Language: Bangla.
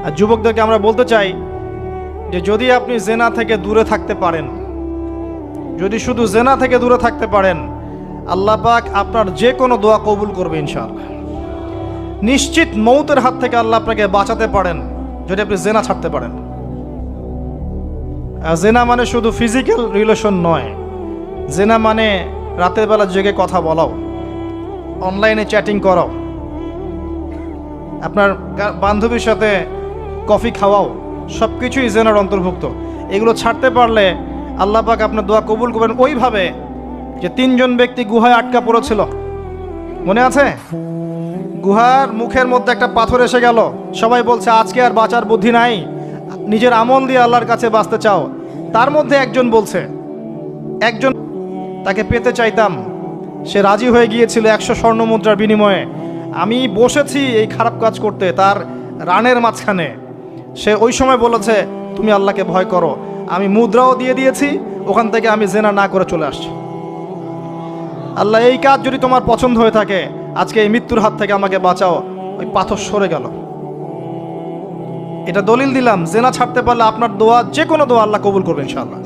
আর যুবকদেরকে আমরা বলতে চাই যে যদি আপনি জেনা থেকে দূরে থাকতে পারেন, যদি শুধু জেনা থেকে দূরে থাকতে পারেন, আল্লাহ পাক আপনার যে কোনো দোয়া কবুল করবে ইনশাআল্লাহ। নিশ্চিত মৌতের হাত থেকে আল্লাহ আপনাকে বাঁচাতে পারেন যদি আপনি জেনা ছাড়তে পারেন। জেনা মানে শুধু ফিজিক্যাল রিলেশন নয়, জেনা মানে রাতের বেলা জেগে কথা বলাও, অনলাইনে চ্যাটিং করাও, আপনার বান্ধবীর সাথে কফি খাওয়াও, সব কিছুই জেনার অন্তর্ভুক্ত। এগুলো ছাড়তে পারলে আল্লাহ পাক আপনার দোয়া কবুল করবেন। ওইভাবে যে 3 জন ব্যক্তি গুহায় আটকা পড়েছিল, মনে আছে? গুহার মুখের মধ্যে একটা পাথর এসে গেল, সবাই বলছে আজকে আর বাঁচার বুদ্ধি নাই, নিজের আমল দিয়ে আল্লাহর কাছে বাঁচতে চাও। তার মধ্যে একজন বলছে, একজন তাকে পেতে চাইতাম, সে রাজি হয়ে গিয়েছিল 100 স্বর্ণ মুদ্রার বিনিময়ে। আমি বসেছি এই খারাপ কাজ করতে তার রানের মাঝখানে। সে ওই সময় বলেছে তুমি আল্লাহকে ভয় করো, আমি মুদ্রাও দিয়ে দিয়েছি, ওখান থেকে আমি জেনা না করে চলে আসছি। আল্লাহ এই কাজ যদি তোমার পছন্দ হয়ে থাকে, আজকে এই মৃত্যুর হাত থেকে আমাকে বাঁচাও। ওই পাথর সরে গেল। এটা দলিল দিলাম, জেনা ছাড়তে পারলে আপনার দোয়া, যে কোনো দোয়া আল্লাহ কবুল করবে ইনশাআল্লাহ।